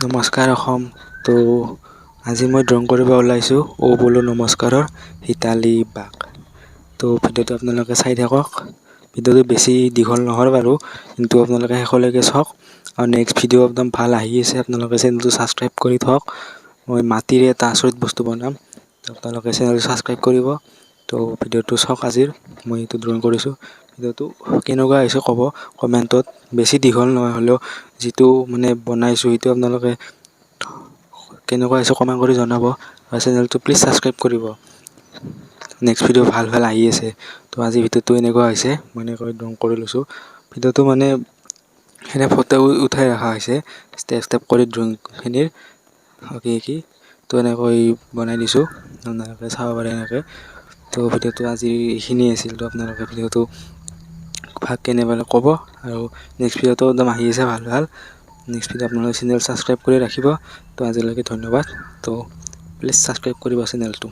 নমস্কাৰ অসম। তো আজি মই ড্ৰয়িং কৰিব ওলাইছোঁ বোলো নমস্কাৰৰ হিতালী বাঘ। তো ভিডিঅ'টো আপোনালোকে চাই থাকক। ভিডিঅ'টো বেছি দীঘল নহয় বাৰু, কিন্তু আপোনালোকে শেষলৈকে চাওক। আৰু নেক্সট ভিডিঅ' একদম ভাল আহি আছে, আপোনালোকে চেনেলটো ছাবস্ক্ৰাইব কৰি থওক। মই মাটিৰে এটা আচৰিত বস্তু বনাম, তো আপোনালোকে চেনেলটো ছাবস্ক্ৰাইব কৰিব। তো ভিডিঅ'টো চাওক। আজিৰ মই এইটো ড্ৰয়িং কৰিছোঁ। ভিডিঅ'টো কেনেকুৱা হৈছে ক'ব কমেণ্টত। বেছি দীঘল নহয়, হ'লেও যিটো মানে বনাইছোঁ সেইটো আপোনালোকে কেনেকুৱা হৈছে কমেণ্ট কৰি জনাব। আৰু চেনেলটো প্লিজ ছাবস্ক্ৰাইব কৰিব। নেক্সট ভিডিঅ' ভাল আহি আছে। তো আজি ভিডিঅ'টো এনেকুৱা হৈছে, মই এনেকৈ ড্ৰয়িং কৰি লৈছোঁ। ভিডিঅ'টো মানে এনে ফটো উঠাই ৰখা হৈছে, ষ্টেপ ষ্টেপ কৰি ড্ৰয়িংখিনিৰ কি তো এনেকৈ বনাই দিছোঁ। আপোনালোকে চাব পাৰে এনেকৈ। তো ভিডিঅ'টো আজি এইখিনি আছিল। তো আপোনালোকে ভিডিঅ'টো কেনেবা ক'ব। আৰু নেক্সট ভিডিঅ'টো একদম আহি আছে ভাল। নেক্সট ভিডিঅ' আপোনালোকে চেনেল ছাবস্ক্ৰাইব কৰি ৰাখিব। তো আজিলৈকে ধন্যবাদ। তো প্লিজ ছাবস্ক্ৰাইব কৰিব চেনেলটো।